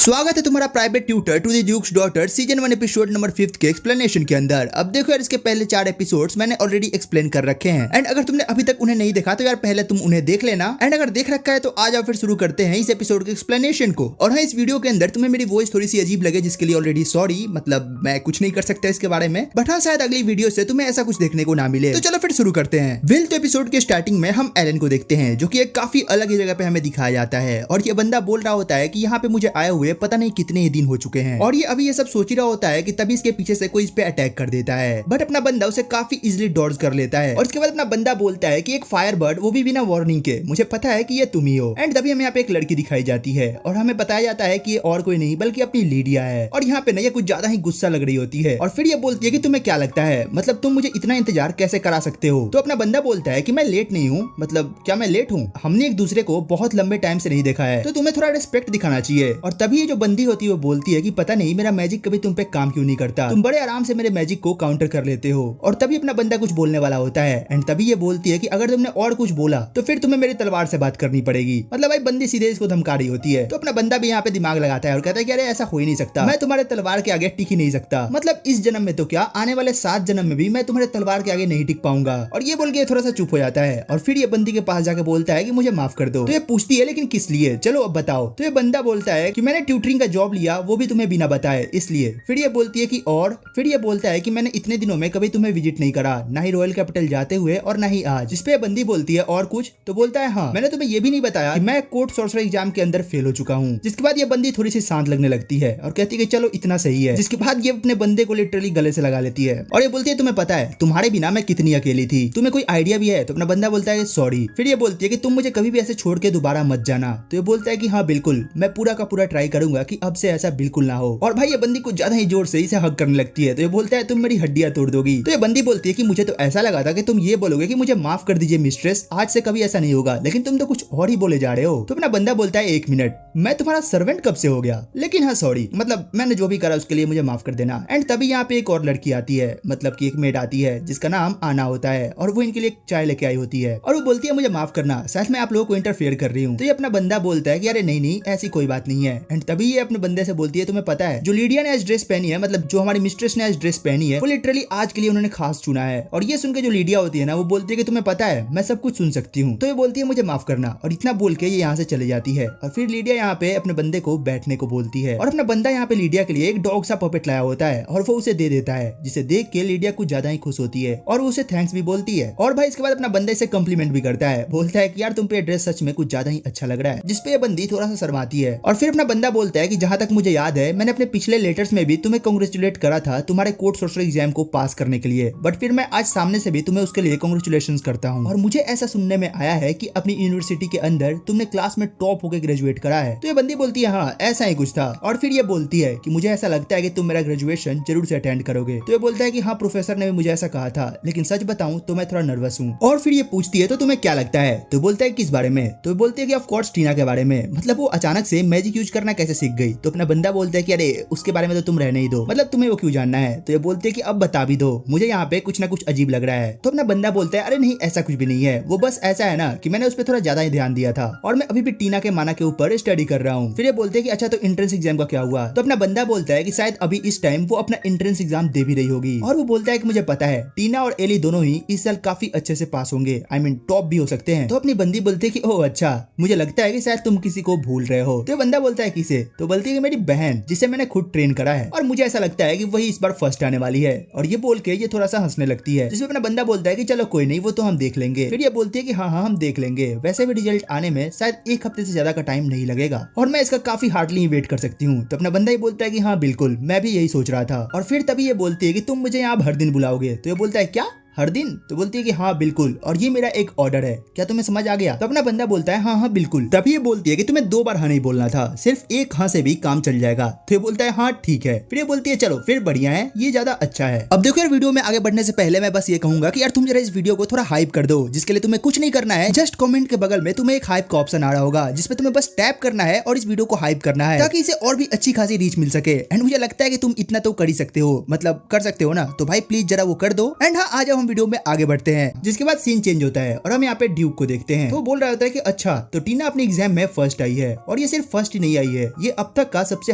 स्वागत है तुम्हारा private tutor to the duke's daughter season 1 episode number 5 के एक्सप्लेनेशन के अंदर। अब देखो यार, इसके पहले 4 एपिसोड्स मैंने ऑलरेडी एक्सप्लेन कर रखे हैं एंड अगर तुमने अभी तक उन्हें नहीं देखा तो यार पहले तुम उन्हें देख लेना एंड अगर देख रखा है तो आ जाओ फिर शुरू करते हैं इस एपिसोड के एक्सप्लेनेशन को। और हाँ, इस वीडियो के अंदर तुम्हें मेरी वॉइस थोड़ी सी अजीब लगे जिसके लिए ऑलरेडी सॉरी, मतलब मैं कुछ नहीं कर सकता इसके बारे में, बट हाँ शायद अगली वीडियो से तुम्हें ऐसा कुछ देखने को ना मिले। तो चलो फिर शुरू करते हैं। वेल, तो एपिसोड के स्टार्टिंग में हम एलन को देखते हैं जो कि एक काफी अलग ही जगह पे हमें दिखाया जाता है और ये बंदा बोल रहा होता है कि यहाँ पे मुझे आए हुए पता नहीं कितने ही दिन हो चुके हैं और ये अभी ये सब सोच ही रहा होता है कि तभी इसके पीछे से कोई इस पे अटैक कर देता है, बट अपना बंदा उसे काफी इजीली डॉज कर लेता है। और इसके बाद अपना बंदा बोलता है कि एक फायर बर्ड, वो भी बिना वार्निंग के, मुझे पता है कि ये तुम ही हो। एंड तभी हमें यहाँ पे एक लड़की दिखाई जाती है और हमें बताया जाता है कि ये और कोई नहीं बल्कि अपनी लीडिया है। और यहाँ पे ना ये कुछ ज्यादा ही गुस्सा लग रही होती है और फिर ये बोलती है कि तुम्हें क्या लगता है, मतलब तुम मुझे इतना इंतजार कैसे करा सकते हो। तो अपना बंदा बोलता है कि मैं लेट नहीं हूँ, मतलब क्या मैं लेट हूँ, हमने एक दूसरे को बहुत लंबे टाइम से नहीं देखा है तो तुम्हें थोड़ा रिस्पेक्ट दिखाना चाहिए। और तभी ये जो बंदी होती है वो बोलती है कि पता नहीं मेरा मैजिक कभी तुम पे काम क्यों नहीं करता, तुम बड़े आराम से मेरे मैजिक को काउंटर कर लेते हो। और तभी अपना बंदा कुछ बोलने वाला होता है एंड तभी ये बोलती है कि अगर तुमने और कुछ बोला तो फिर तुम्हें मेरी तलवार से बात करनी पड़ेगी। मतलब भाई बंदी सीधे इसको धमका रही होती है। तो अपना बंदा भी यहाँ पे दिमाग लगाता है और कहता है कि अरे ऐसा हो ही नहीं सकता, मैं तुम्हारे तलवार के आगे टिक ही नहीं सकता, मतलब इस जन्म में तो क्या आने वाले 7 जन्म में भी मैं तुम्हारे तलवार के आगे नहीं टिक पाऊंगा। और ये बोल के थोड़ा सा चुप हो जाता है और फिर ये बंदी के पास जाके बोलता है कि मुझे माफ कर दो। तो ये पूछती है लेकिन किस लिए, चलो अब बताओ। तो ये बंदा बोलता है कि मैंने ट्यूटरिंग का जॉब लिया वो भी तुम्हें बिना बताए इसलिए। फिर ये बोलती है कि और फिर ये बोलता है कि मैंने इतने दिनों में कभी तुम्हें विजिट नहीं करा, ना ही रॉयल कैपिटल जाते हुए और ना ही आज। जिस पे बंदी बोलती है और कुछ, तो बोलता है हाँ मैंने तुम्हें ये भी नहीं बताया कि मैं कोर्ट सॉर्सर एग्जाम के अंदर फेल हो चुका हूँ। जिसके बाद ये बंदी थोड़ी सी शांत लगने लगती है और कहती है कि चलो इतना सही है। जिसके बाद ये अपने बंदे को लिटरली गले से लगा लेती है और ये बोलती है तुम्हें पता है तुम्हारे बिना मैं कितनी अकेली थी, तुम्हें कोई आइडिया भी है। तो अपना बंदा बोलता है सॉरी। फिर ये बोलती है कि तुम मुझे कभी भी ऐसे छोड़ के दोबारा मत जाना। तो ये बोलता है कि हाँ बिल्कुल, मैं पूरा का पूरा ट्राई करूंगा कि अब से ऐसा बिल्कुल ना हो। और भाई ये बंदी कुछ ज्यादा ही जोर से इसे हक करने लगती है। तो ये बोलता है तुम मेरी हड्डियां तोड़ दोगी। तो ये बंदी बोलती है कि मुझे तो ऐसा लगा था कि तुम ये बोलोगे कि मुझे माफ कर दीजिए मिस्ट्रेस, आज से कभी ऐसा नहीं होगा, लेकिन तुम तो कुछ और ही बोले जा रहे हो। तो अपना बंदा बोलता है 1 मिनट, मैं तुम्हारा सर्वेंट कब से हो गया, लेकिन हाँ सॉरी, मतलब मैंने जो भी करा उसके लिए मुझे माफ कर देना। एंड तभी यहाँ पे एक और लड़की आती है, मतलब कि एक मेड आती है जिसका नाम आना होता है और वो इनके लिए चाय लेके आई होती है और वो बोलती है मुझे माफ करना, शायद मैं आप लोगों को इंटरफेयर कर रही हूँ। तो ये अपना बंदा बोलता है कि अरे नहीं नहीं ऐसी कोई बात नहीं है। एंड तभी ये अपने बंदे से बोलती है तुम्हें पता है जो लीडिया ने आज ड्रेस पहनी है, मतलब जो हमारी मिस्ट्रेस ने आज ड्रेस पहनी है, वो लिटरली आज के लिए उन्होंने खास चुना है। और ये सुन के जो लीडिया होती है ना वो बोलती है कि तुम्हें पता है मैं सब कुछ सुन सकती हूँ। तो ये बोलती है मुझे माफ करना और इतना बोल के ये यहाँ से चले जाती है। और फिर लीडिया यहाँ पे अपने बंदे को बैठने को बोलती है और अपना बंदा यहाँ पे लीडिया के लिए एक डॉग सा पपेट लाया होता है और वो उसे दे देता है, जिसे देख के लीडिया कुछ ज्यादा ही खुश होती है और वो उसे थैंक्स भी बोलती है। और भाई इसके बाद अपना बंदे से कॉम्प्लीमेंट भी करता है, बोलता है कि यार तुम पे ड्रेस सच में कुछ ज्यादा ही अच्छा लग रहा है। जिसपे ये बंदी थोड़ा सा शर्माती है और फिर अपना बंदा बोलता है कि जहां तक मुझे याद है मैंने अपने पिछले लेटर्स में भी तुम्हें कांग्रेचुलेट करा था तुम्हारे कोर्ट सॉर्सर एग्जाम को पास करने के लिए, बट फिर मैं आज सामने से भी तुम्हें उसके लिए कांग्रेचुलेशंस करता हूँ। और मुझे ऐसा सुनने में आया है कि अपनी यूनिवर्सिटी के अंदर तुमने क्लास में टॉप होकर ग्रेजुएट करा है। तो ये बंदी बोलती है हाँ ऐसा ही कुछ था। और फिर ये बोलती है कि मुझे ऐसा लगता है कि तुम मेरा ग्रेजुएशन जरूर से अटेंड करोगे। तो ये बोलता है कि हाँ प्रोफेसर ने भी मुझे ऐसा कहा था, लेकिन सच बताऊं तो मैं थोड़ा नर्वस हूँ। और फिर ये पूछती है तो तुम्हें क्या लगता है। तो बोलता है किस बारे में। तो बोलते है कि ऑफ कोर्स टीना के बारे में, मतलब वो अचानक से मैजिक यूज करना कैसे सीख गई। तो अपना बंदा बोलता है कि अरे उसके बारे में तो तुम रहने ही दो, मतलब तुम्हें वो क्यों जानना है। तो ये बोलते है कि अब बता भी दो, मुझे यहाँ पे कुछ ना कुछ अजीब लग रहा है। तो अपना बंदा बोलता है अरे नहीं ऐसा कुछ भी नहीं है, वो बस ऐसा है ना कि मैंने उस पर थोड़ा ज्यादा ही ध्यान दिया था और मैं अभी भी टीना के माना के ऊपर स्टडी कर रहा हूँ। फिर ये बोलते हैं कि अच्छा तो एंट्रेंस एग्जाम का क्या हुआ। तो अपना बंदा बोलता है कि शायद अभी इस टाइम वो अपना एंट्रेंस एग्जाम दे भी रही होगी। और वो बोलता है कि मुझे पता है टीना और एली दोनों ही इस साल काफी अच्छे से पास होंगे, आई मीन टॉप भी हो सकते हैं। तो अपनी बंदी बोलती है कि ओह अच्छा, मुझे लगता है कि शायद तुम किसी को भूल रहे हो। तो बंदा बोलता है किसे। तो बोलती है कि मेरी बहन जिसे मैंने खुद ट्रेन करा है और मुझे ऐसा लगता है कि वही इस बार फर्स्ट आने वाली है। और ये बोल के ये थोड़ा सा हंसने लगती है, जिसमें अपना बंदा बोलता है कि चलो कोई नहीं वो तो हम देख लेंगे। फिर ये बोलती है कि हाँ हम देख लेंगे, वैसे भी रिजल्ट आने में शायद 1 हफ्ते से ज्यादा का टाइम नहीं लगेगा और मैं इसका काफी हार्डली वेट कर सकती हूँ। तो अपना बंदा ही बोलता है कि हाँ बिल्कुल मैं भी यही सोच रहा था। और फिर तभी ये बोलती है कि तुम मुझे यहाँ हर दिन बुलाओगे। तो ये बोलता है क्या हर दिन। तो बोलती है कि हाँ बिल्कुल, और ये मेरा एक ऑर्डर है, क्या तुम्हें समझ आ गया। तो अपना बंदा बोलता है हाँ हाँ बिल्कुल। तभी ये बोलती है कि तुम्हें 2 बार हाँ नहीं बोलना था, सिर्फ 1 हाँ से भी काम चल जाएगा। तो ये बोलता है हाँ ठीक है। फिर ये बोलती है चलो फिर बढ़िया है, ये ज्यादा अच्छा है। अब देखो यार वीडियो में आगे बढ़ने से पहले मैं बस ये कहूंगा कि यार तुम जरा इस वीडियो को थोड़ा हाइप कर दो, जिसके लिए तुम्हें कुछ नहीं करना है, जस्ट कमेंट के बगल में तुम्हें एक हाइप का ऑप्शन आ रहा होगा जिसपे तुम्हें बस टैप करना है और इस वीडियो को हाइप करना है ताकि इसे और भी अच्छी खासी रीच मिल सके। एंड मुझे लगता है कि तुम इतना तो कर ही सकते हो, मतलब कर सकते हो ना। तो भाई प्लीज जरा वो कर दो। एंड हाँ आ जाओ हम वीडियो में आगे बढ़ते हैं, जिसके बाद सीन चेंज होता है और हम यहाँ पे ड्यूक को देखते हैं। तो वो बोल रहा होता है कि अच्छा तो टीना अपने एग्जाम में फर्स्ट आई है, और ये सिर्फ फर्स्ट ही नहीं आई है, ये अब तक का सबसे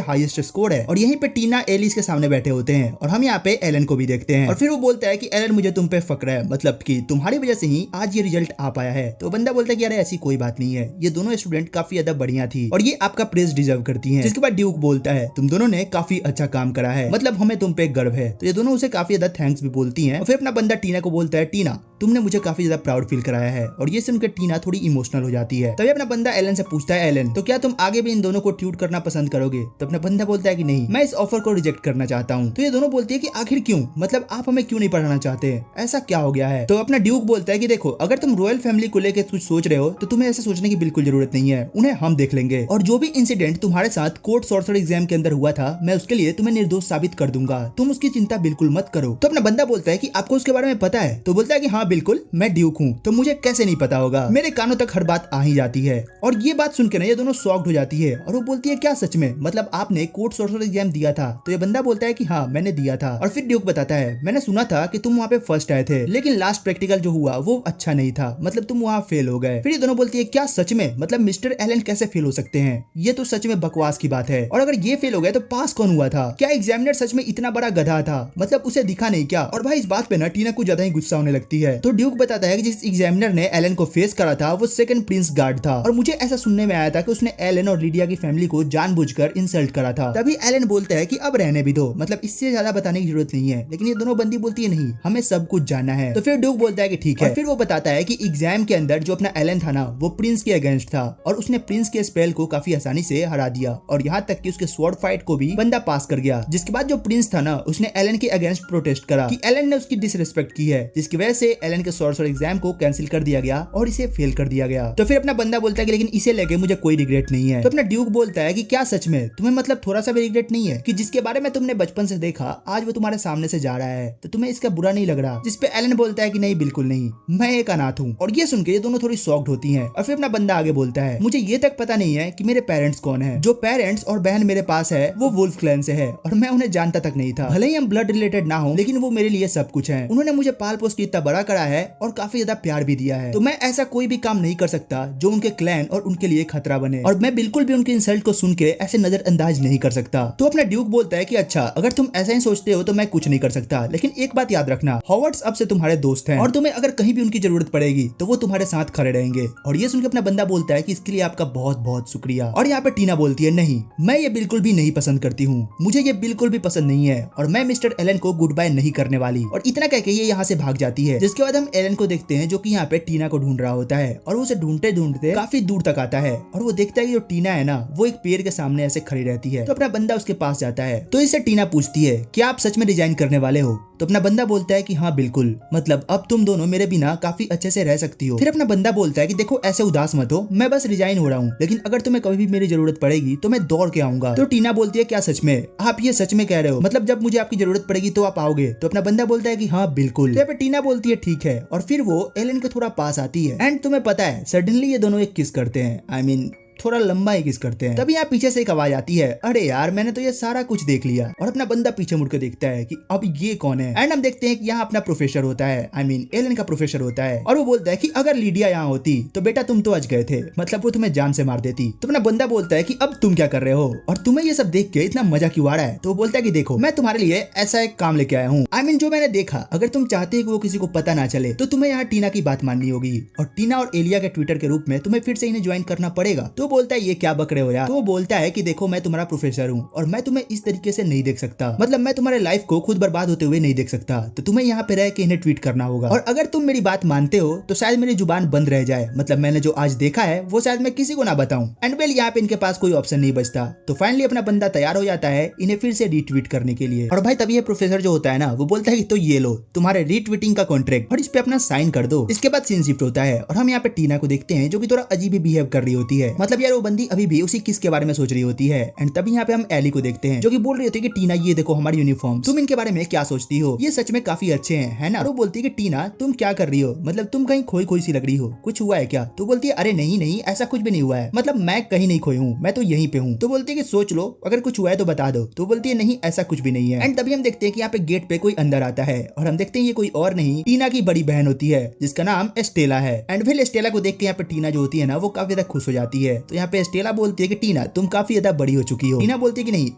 हाईएस्ट स्कोर है। और यहीं पे टीना एलिस के सामने बैठे होते हैं और हम यहाँ पे एलन को भी देखते हैं। और फिर वो बोलता है कि एलन मुझे तुम पे फक्र है, मतलब कि तुम्हारी वजह से ही आज ये रिजल्ट आ पाया है। तो बंदा बोलता है कि अरे ऐसी कोई बात नहीं है, ये दोनों स्टूडेंट काफी ज्यादा बढ़िया थी और ये आपका प्रेज डिजर्व करती हैं। जिसके बाद ड्यूक बोलता है तुम दोनों ने काफी अच्छा काम करा है, मतलब हमें तुम पे गर्व है। तो ये दोनों उसे काफी ज्यादा थैंक्स भी बोलती हैं। और फिर अपना बंदा टीना को बोलता है टीना तुमने मुझे काफी ज्यादा प्राउड फील कराया है। और ये सुनकर टीना थोड़ी इमोशनल हो जाती है। तभी अपना बंदा एलन से पूछता है एलन तो क्या तुम आगे भी इन दोनों को ट्यूट करना पसंद करोगे? तो अपना बंदा बोलता है कि नहीं, मैं इस ऑफर को रिजेक्ट करना चाहता हूँ। तो ये दोनों बोलती है कि आखिर क्यों, मतलब आप हमें क्यों नहीं पढ़ाना चाहते, ऐसा क्या हो गया है? तो अपना ड्यूक बोलता है कि देखो अगर तुम रॉयल फैमिली को लेकर कुछ सोच रहे हो तो तुम्हें ऐसा सोचने की बिल्कुल जरूरत नहीं है, उन्हें हम देख लेंगे। और जो भी इंसिडेंट तुम्हारे साथ कोर्ट सॉर्सर एग्जाम के अंदर हुआ था, मैं उसके लिए तुम्हें निर्दोष साबित कर दूंगा, तुम उसकी चिंता बिल्कुल मत करो। तो अपना बंदा बोलता है कि आपको उसके बारे में पता है? तो बोलता है कि हाँ बिल्कुल, मैं ड्यूक हूँ, तो मुझे कैसे नहीं पता होगा, मेरे कानों तक हर बात आ ही जाती है। और ये बात सुनकर ना ये दोनों शॉक्ड हो जाती है और वो बोलती है क्या सच में, मतलब आपने कोर्ट सॉर्सर एग्जाम दिया था? तो ये बंदा बोलता है कि हाँ मैंने दिया था। और फिर ड्यूक बताता है मैंने सुना था कि तुम वहाँ पे फर्स्ट आए थे, लेकिन लास्ट प्रैक्टिकल जो हुआ वो अच्छा नहीं था, मतलब तुम वहाँ फेल हो गए। फिर ये दोनों बोलती है क्या सच में, मतलब मिस्टर एलन कैसे फेल हो सकते हैं, ये तो सच में बकवास की बात है। और अगर ये फेल हो गए तो पास कौन हुआ था? क्या एग्जामिनर सच में इतना बड़ा गधा था, मतलब उसे दिखा नहीं क्या? और भाई इस बात पे ना टीना कुछ ज्यादा ही गुस्सा होने लगती है। तो ड्यूक बताता है कि जिस एग्जामिनर ने एलन को फेस करा था वो सेकंड प्रिंस गार्ड था, और मुझे ऐसा सुनने में आया था कि उसने एलन और लीडिया की फैमिली को जानबूझकर इंसल्ट करा था। तभी एलन बोलता है कि अब रहने भी दो, मतलब इससे ज्यादा बताने की जरूरत नहीं है। लेकिन ये दोनों बंदी बोलती है नहीं, हमें सब कुछ जानना है। तो फिर ड्यूक बोलता है कि ठीक है। और फिर वो बताता है कि एग्जाम के अंदर जो अपना एलन था ना वो प्रिंस के अगेंस्ट था, और उसने प्रिंस के स्पेल को काफी आसानी से हरा दिया, और यहाँ तक कि उसके स्वॉर्ड फाइट को भी बंदा पास कर गया। जिसके बाद जो प्रिंस था ना उसने एलन के अगेंस्ट प्रोटेस्ट करा कि एलन ने उसकी डिसरिस्पेक्ट की है, जिसकी वजह से एलन के सॉर्सर एग्जाम को कैंसिल कर दिया गया और इसे फेल कर दिया गया। तो फिर अपना बंदा बोलता है कि लेकिन इसे लेके मुझे कोई रिग्रेट नहीं है। तो अपना ड्यूक बोलता है कि क्या सच में तुम्हें मतलब थोड़ा सा भी रिग्रेट नहीं है कि जिसके बारे में तुमने बचपन से देखा आज वो तुम्हारे सामने से जा रहा है, तो तुम्हें इसका बुरा नहीं लग रहा? जिस पे एलन बोलता है कि नहीं बिल्कुल नहीं, मैं एक अनाथ हूँ। और ये सुन के ये दोनों थोड़ी शॉक्ड होती हैं। और फिर अपना बंदा आगे बोलता है मुझे ये तक पता नहीं है कि मेरे पेरेंट्स कौन है, जो पेरेंट्स और बहन मेरे पास है वो वुल्फ क्लैन से है, और मैं उन्हें जानता तक नहीं था। भले ही हम ब्लड रिलेटेड ना हो, लेकिन वो मेरे लिए सब कुछ है। उन्होंने मुझे पाल पोस के इतना बड़ा करा है और काफी ज्यादा प्यार भी दिया है। तो मैं ऐसा कोई भी काम नहीं कर सकता जो उनके क्लैन और उनके लिए खतरा बने, और मैं बिल्कुल भी उनके इंसल्ट को सुन के ऐसे नजरअंदाज नहीं कर सकता। तो अपना ड्यूक बोलता है कि अच्छा अगर तुम ऐसा ही सोचते हो तो मैं कुछ नहीं कर सकता, लेकिन एक बात याद रखना, हॉवर्ड्स अब से तुम्हारे दोस्त हैं, और तुम्हें अगर कहीं भी उनकी जरूरत पड़ेगी तो वो तुम्हारे साथ खड़े रहेंगे। और ये सुनकर अपना बंदा बोलता है कि इसके लिए आपका बहुत बहुत शुक्रिया। और यहाँ पे टीना बोलती है नहीं, मैं ये बिल्कुल भी नहीं पसंद करती हूँ, मुझे ये बिल्कुल भी पसंद नहीं है, और मैं मिस्टर एलन को गुड बाय नहीं करने वाली। और इतना कह के ये यहाँ से भाग जाती है। जिसके बाद हम एलन को देखते हैं जो कि यहाँ पे टीना को ढूंढ रहा होता है, और वो उसे ढूंढते ढूंढते काफी दूर तक आता है, और वो देखता है कि जो टीना है ना वो एक पेड़ के सामने ऐसे खड़ी रहती है। तो अपना बंदा उसके पास जाता है। तो इससे टीना पूछती है क्या आप सच में रिजाइन करने वाले हो? तो अपना बंदा बोलता है कि हाँ बिल्कुल, मतलब अब तुम दोनों मेरे बिना काफी अच्छे से रह सकती हो। फिर अपना बंदा बोलता है कि देखो ऐसे उदास मत हो, मैं बस रिजाइन हो रहा हूँ, लेकिन अगर तुम्हें कभी भी मेरी जरूरत पड़ेगी तो मैं दौड़ के आऊंगा। तो टीना बोलती है क्या सच में? आप ये सच में कह रहे हो, मतलब जब मुझे आपकी जरूरत पड़ेगी तो आप आओगे? तो अपना बंदा बोलता है कि हाँ बिल्कुल। तो टीना बोलती है ठीक है, और फिर वो एलन के थोड़ा पास आती है। एंड तुम्हें पता है सडनली ये दोनों एक किस करते हैं, आई मीन थोड़ा लंबा ही किस करते हैं। तभी यहाँ पीछे से एक आवाज आती है, अरे यार मैंने तो ये सारा कुछ देख लिया। और अपना बंदा पीछे मुड़कर देखता है कि अब ये कौन है। एंड हम देखते हैं कि यहाँ अपना प्रोफेसर होता है, आई मीन एलन का प्रोफेसर होता है, और वो बोलता है कि अगर लीडिया यहाँ होती तो बेटा तुम तो अज गए थे, मतलब वो तुम्हें जान से मार देती। तो अपना बंदा बोलता है कि अब तुम क्या कर रहे हो और तुम्हें ये सब देख के इतना मजा क्यों आ रहा है? तो वो बोलता है कि देखो मैं तुम्हारे लिए ऐसा एक काम लेके आया हूँ, आई मीन जो मैंने देखा, अगर तुम चाहते हो कि वो किसी को पता ना चले तो तुम्हें यहाँ टीना की बात माननी होगी, और टीना और एलिया के ट्विटर के रूप में तुम्हें फिर से इन्हें ज्वाइन करना पड़ेगा। तो बोलता है ये क्या बक रहे हो यार? तो वो बोलता है कि देखो मैं तुम्हारा प्रोफेसर हूँ और मैं तुम्हें इस तरीके से नहीं देख सकता, मतलब मैं तुम्हारे लाइफ को खुद बर्बाद होते हुए नहीं देख सकता, तो तुम्हें यहाँ पे रह के इन्हें ट्वीट करना होगा। और अगर तुम मेरी बात मानते हो तो शायद मेरी जुबान बंद रह जाए, मतलब मैंने जो आज देखा है वो शायद मैं किसी को ना बताऊं। एंड वेल यहाँ पे इनके पास कोई ऑप्शन नहीं बचता, तो फाइनली अपना बंदा तैयार हो जाता है इन्हें फिर से रीट्वीट करने के लिए। और भाई तभी ये प्रोफेसर जो होता है ना वो बोलता है कि तो ये लो तुम्हारे रीट्वीटिंग का कॉन्ट्रैक्ट और इस पे अपना साइन कर दो। इसके बाद सीन शिफ्ट होता है और हम यहाँ पे टीना को देखते हैं जो कि थोड़ा अजीब बिहेव कर रही होती है, मतलब मतलब यार वो बंदी अभी भी उसी किस के बारे में सोच रही होती है। एंड तभी यहाँ पे हम एली को देखते हैं जो कि बोल रही होती है कि टीना ये देखो हमारी यूनिफॉर्म, तुम इनके बारे में क्या सोचती हो, ये सच में काफी अच्छे हैं है ना। और वो बोलती है कि टीना तुम क्या कर रही हो, मतलब तुम कहीं खोई खोई सी लग रही हो, कुछ हुआ है क्या। तो बोलती है अरे नहीं नहीं ऐसा कुछ भी नहीं हुआ है, मतलब मैं कहीं नहीं खोई हूँ, मैं तो यहीं पे हूँ। तो बोलती है कि सोच लो अगर कुछ हुआ है तो बता दो। तो बोलती है नहीं ऐसा कुछ भी नहीं है। एंड तभी हम देखते हैं कि यहाँ पे गेट पे कोई अंदर आता है और हम देखते हैं ये कोई और नहीं टीना की बड़ी बहन होती है जिसका नाम एस्टेला है। एंड फिर एस्टेला को देख के यहाँ पे टीना जो होती है ना वो काफी ज्यादा खुश हो जाती है। तो यहाँ पे एस्टेला बोलती है कि टीना तुम काफी ज्यादा बड़ी हो चुकी हो। टीना बोलती है कि नहीं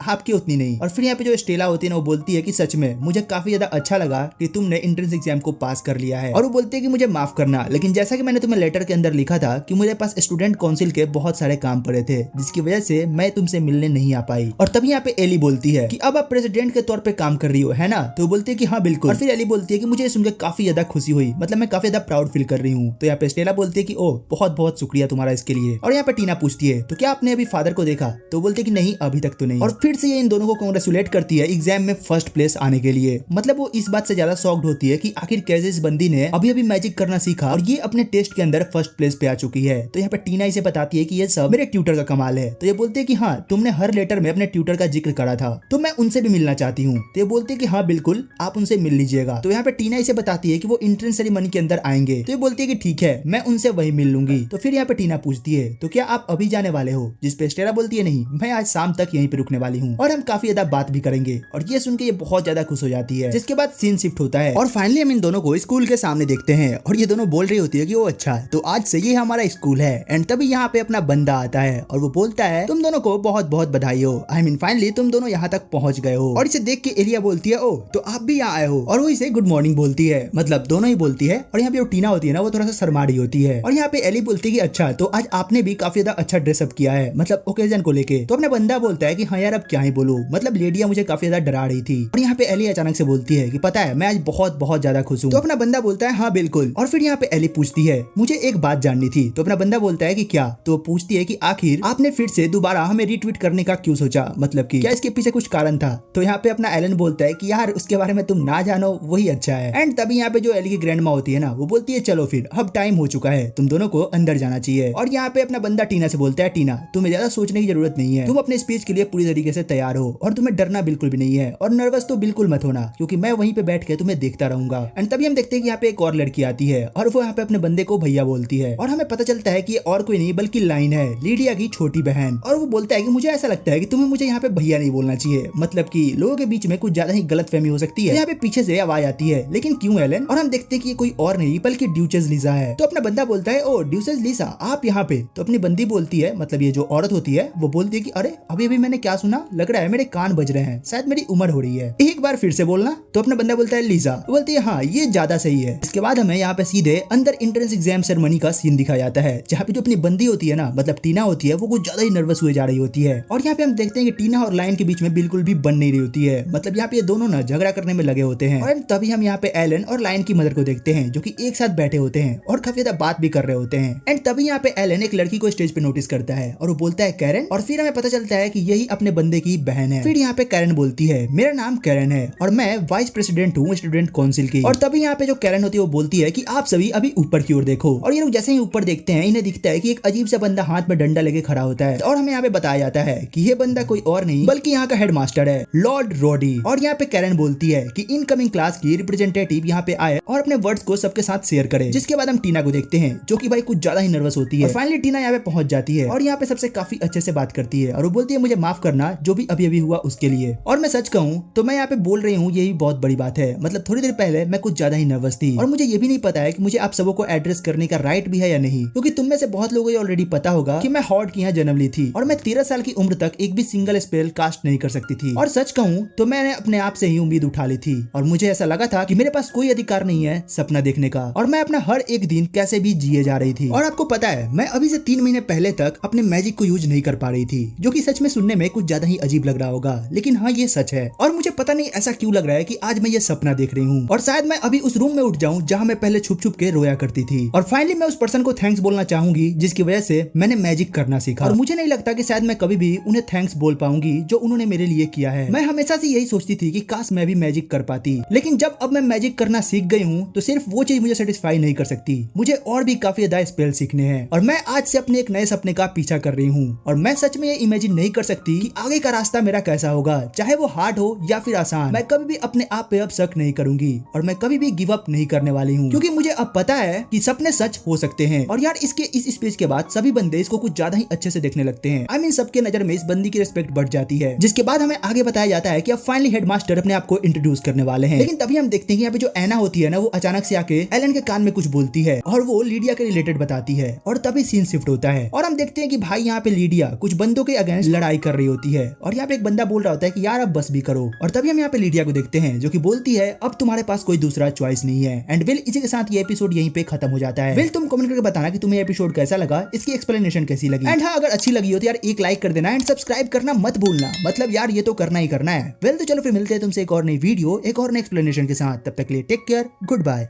आपकी उतनी नहीं। और फिर यहाँ पे जो एस्टेला होती है ना वो बोलती है कि सच में मुझे काफी ज्यादा अच्छा लगा कि तुमने एंट्रेंस एग्जाम को पास कर लिया है। और वो बोलती है कि मुझे माफ करना लेकिन जैसा कि मैंने तुम्हें लेटर के अंदर लिखा था कि मुझे पास स्टूडेंट काउंसिल के बहुत सारे काम पड़े थे जिसकी वजह से मैं तुमसे मिलने नहीं आ पाई। और तभी यहाँ पे एली बोलती है कि अब आप प्रेसिडेंट के तौर पे काम कर रही हो है ना। तो बोलती है कि हाँ बिल्कुल। और फिर एली बोलती है कि मुझे सुनकर काफी ज्यादा खुशी हुई, मतलब मैं काफी ज्यादा प्राउड फील कर रही हूँ। तो यहाँ पे स्टेला बोलती है कि ओ बहुत बहुत शुक्रिया तुम्हारा इसके लिए। और यहाँ पे टीना पूछती है तो क्या आपने अभी फादर को देखा। तो बोलते कि नहीं अभी तक तो नहीं। और फिर से ये इन दोनों को कांग्रेचुलेट करती है एग्जाम में फर्स्ट प्लेस आने के लिए। मतलब वो इस बात से ज्यादा शॉक्ड होती है कि आखिर कैसे इस बंदी ने अभी अभी मैजिक करना सीखा और ये अपने टेस्ट के अंदर फर्स्ट प्लेस पे आ चुकी है। तो यहाँ पे टीना इसे बताती है कि ये सब मेरे ट्यूटर का कमाल है। तो ये बोलते है कि हाँ तुमने हर लेटर में अपने ट्यूटर का जिक्र करा था तो मैं उनसे भी मिलना चाहती हूँ। तो ये बोलते है कि हाँ बिल्कुल आप उनसे मिल लीजिएगा। तो यहाँ पे टीना इसे बताती है कि वो एंट्रेंस सेरेमनी के अंदर आएंगे। तो ये बोलती है कि ठीक है मैं उनसे वही मिल लूंगी। तो फिर यहाँ पे टीना पूछती है तो क्या आप अभी जाने वाले हो, जिस पे स्टेला बोलती है नहीं मैं आज शाम तक यहीं पे रुकने वाली हूँ और हम काफी ज्यादा बात भी करेंगे। और ये सुन के ये बहुत ज्यादा खुश हो जाती है। जिसके बाद सीन शिफ्ट होता है और फाइनली हम इन दोनों को स्कूल के सामने देखते हैं और ये दोनों बोल रही होती है कि वो अच्छा तो आज से ये हमारा स्कूल है। एंड तभी यहाँ पे अपना बंदा आता है और वो बोलता है तुम दोनों को बहुत बहुत बधाई हो, आई मीन फाइनली तुम दोनों यहाँ तक पहुंच गए हो। और इसे देख के एलिया बोलती है ओ तो आप भी यहाँ आए हो। और वो इसे गुड मॉर्निंग बोलती है, मतलब दोनों ही बोलती है। और यहाँ पे जो टीना होती है ना वो थोड़ा सा शर्मा रही होती है। और यहाँ पे एली बोलती है कि अच्छा तो आज आपने भी काफी ज्यादा अच्छा ड्रेसअप किया है, मतलब ओकेजन को लेके। तो अपना बंदा बोलता है कि हाँ यार अब क्या ही बोलूं, मतलब लेडिया मुझे काफी ज्यादा डरा रही थी। और यहाँ पे एली अचानक से बोलती है कि पता है मैं आज बहुत बहुत ज्यादा खुश हूँ। तो अपना बंदा बोलता है हाँ बिल्कुल। और फिर यहाँ पे एली पूछती है मुझे एक बात जाननी थी। तो अपना बंदा बोलता है कि क्या। तो पूछती है कि आखिर आपने फिर से दोबारा हमें रीट्वीट करने का क्यों सोचा, मतलब कि क्या इसके पीछे कुछ कारण था। तो यहाँ पे अपना एलन बोलता है कि यार उसके बारे में तुम ना जानो वही अच्छा है। एंड तभी यहाँ पे जो एली की ग्रैंड माँ होती है ना वो बोलती है चलो फिर अब टाइम हो चुका है, तुम दोनों को अंदर जाना चाहिए। और यहाँ पे अपना बंदा टीना से बोलता है टीना तुम्हें ज्यादा सोचने की जरूरत नहीं है, तुम अपने स्पीच के लिए पूरी तरीके से तैयार हो और तुम्हें डरना बिल्कुल भी नहीं है और नर्वस तो बिल्कुल मत होना क्योंकि मैं वहीं पे बैठ के तुम्हें देखता रहूंगा। एंड तभी हम देखते हैं कि यहाँ पे एक और लड़की आती है और वो यहाँ पे अपने बंदे को भैया बोलती है। और हमें पता चलता है कि ये और कोई नहीं बल्कि लाइन है लीडिया की छोटी बहन। और वो बोलता है कि मुझे ऐसा लगता है कि तुम्हें मुझे यहाँ पे भैया नहीं बोलना चाहिए, मतलब कि लोगों के बीच में कुछ ज्यादा ही गलतफहमी हो सकती है। तो यहाँ पे पीछे से आवाज आती है लेकिन क्यों एलन। और हम देखते हैं कि ये कोई और नहीं बल्कि ड्यूचेस लीसा है। तो अपना बंदा बोलता है ओ ड्यूचेस लीसा आप यहाँ पे। तो अपनी बंदी बोलती है, मतलब ये जो औरत होती है वो बोलती है कि अरे अभी अभी मैंने क्या सुना, लग रहा है मेरे कान बज रहे हैं, शायद मेरी उम्र हो रही है, एक बार फिर से बोलना। तो अपना बंदा बोलता है लीजा। बोलती है हाँ ये ज्यादा सही है। इसके बाद हमें यहाँ पे सीधे अंदर एंट्रेंस एग्जाम सेरेमनी का सीन दिखाया जाता है जहाँ पे जो अपनी बंदी होती है ना, मतलब टीना होती है, वो कुछ ज्यादा ही नर्वस हुए जा रही होती है। और यहाँ पे हम देखते हैं कि टीना और लाइन के बीच में बिल्कुल भी बन नहीं रही होती है, मतलब यहाँ पे ये दोनों ना झगड़ा करने में लगे होते हैं। और तभी हम यहाँ पे एलन और लाइन की मदर को देखते हैं जो कि एक साथ बैठे होते हैं और काफी ज्यादा बात भी कर रहे होते हैं। एंड तभी यहाँ पे एलन एक लड़की को स्टेज पे नोटिस करता है और वो बोलता है कैरन। और फिर हमें पता चलता है कि यही अपने बंदे की बहन है। फिर यहाँ पे कैरन बोलती है मेरा नाम कैरन है और मैं वाइस प्रेसिडेंट हूँ स्टूडेंट काउंसिल की। और तभी यहाँ पे जो कैरन होती है वो बोलती है कि आप सभी अभी ऊपर की ओर देखो। और ये लोग जैसे ही ऊपर देखते हैं इन्हें दिखता है कि एक अजीब सा बंदा हाथ में डंडा लेके खड़ा होता है। और हमें यहाँ पे बताया जाता है कि ये बंदा कोई और नहीं बल्कि यहाँ का हेडमास्टर है लॉर्ड रोडी। और यहाँ पे कैरन बोलती है कि इनकमिंग क्लास की रिप्रेजेंटेटिव यहाँ पे आए और अपने वर्ड्स को सबके साथ शेयर करे। जिसके बाद हम टीना को देखते हैं जो कि भाई कुछ ज्यादा ही नर्वस होती है। फाइनली टीना यहाँ पे पहुंच जाती है और यहाँ पे सबसे काफी अच्छे से बात करती है और वो बोलती है मुझे माफ करना जो भी अभी अभी हुआ उसके लिए। और मैं सच कहूँ तो मैं यहाँ पे बोल रही हूँ यही बहुत बड़ी बात है, मतलब थोड़ी देर पहले मैं कुछ ज्यादा ही नर्वस थी और मुझे ये भी नहीं पता है कि मुझे आप सबों को एड्रेस करने का राइट भी है या नहीं, क्योंकि तुम में से बहुत लोगों को ऑलरेडी पता होगा कि मैं हॉर्ड की यहाँ जन्म ली थी और मैं 13 साल की उम्र तक एक भी सिंगल स्पेल कास्ट नहीं कर सकती थी। और सच कहूँ तो मैंने अपने आप से ही उम्मीद उठा ली थी और मुझे ऐसा लगा था कि मेरे पास कोई अधिकार नहीं है सपना देखने का और मैं अपना हर एक दिन कैसे भी जिए जा रही थी। और आपको पता है मैं अभी से 3 महीने पहले तक अपने मैजिक को यूज नहीं कर पा रही थी, जो कि सच में सुनने में कुछ ज्यादा ही अजीब लग रहा होगा, लेकिन हाँ ये सच है। और मुझे पता नहीं ऐसा क्यों लग रहा है कि आज मैं ये सपना देख रही हूँ और शायद मैं अभी उस रूम में उठ जाऊँ जहाँ मैं पहले छुप छुप के रोया करती थी। और फाइनली मैं उस पर्सन को थैंक्स बोलना चाहूंगी जिसकी वजह से मैंने मैजिक करना सीखा। और मुझे नहीं लगता कि शायद मैं कभी भी उन्हें थैंक्स बोल पाऊंगी जो उन्होंने मेरे लिए किया है। मैं हमेशा से यही सोचती थी कि काश मैं भी मैजिक कर पाती, लेकिन जब अब मैं मैजिक करना सीख गई हूँ तो सिर्फ वो चीज मुझे सेटिस्फाई नहीं कर सकती, मुझे और भी काफी ज्यादा स्पेल सीखने हैं। और मैं आज से अपने एक नए नए सपने का पीछा कर रही हूँ और मैं सच में ये इमेजिन नहीं कर सकती कि आगे का रास्ता मेरा कैसा होगा, चाहे वो हार्ड हो या फिर आसान। मैं कभी भी अपने आप पे अब शक नहीं करूंगी और मैं कभी भी गिव अप नहीं करने वाली हूँ, क्योंकि मुझे अब पता है कि सपने सच हो सकते हैं। और यार इसके इस स्पीच के बाद सभी बंदे इसको कुछ ज्यादा ही अच्छे से देखने लगते हैं। आई मीन सबके नजर में इस बंदी की रिस्पेक्ट बढ़ जाती है, जिसके बाद हमें आगे बताया जाता है कि अब फाइनली हेडमास्टर अपने आप को इंट्रोड्यूस करने वाले हैं। लेकिन तभी हम देखते हैं कि यहाँ पे जो एना होती है ना, वो अचानक से आके एलन के कान में कुछ बोलती है और वो लीडिया के रिलेटेड बताती है और तभी सीन शिफ्ट होता है और हम देखते हैं कि भाई यहाँ पे लीडिया कुछ बंदों के अगेंस्ट लड़ाई कर रही होती है और यहाँ पे एक बंदा बोल रहा होता है कि यार अब बस भी करो। और तभी हम यहाँ पे लीडिया को देखते हैं जो कि बोलती है अब तुम्हारे पास कोई दूसरा चॉइस नहीं है। एंड विल इसी के साथ ये एपिसोड यहीं पे खत्म हो जाता है। विल तुम कमेंट करके बताना कि तुम्हें एपिसोड कैसा लगा, इसकी एक्सप्लेनेशन कैसी लगी। एंड हाँ, अगर अच्छी लगी हो तो यार एक लाइक कर देना एंड सब्सक्राइब करना मत भूलना, मतलब यार ये तो करना ही करना है। वेल तो चलो फिर मिलते हैं तुमसे एक और नई वीडियो एक और नई एक्सप्लेनेशन के साथ। तब तक के लिए टेक केयर, गुड बाय।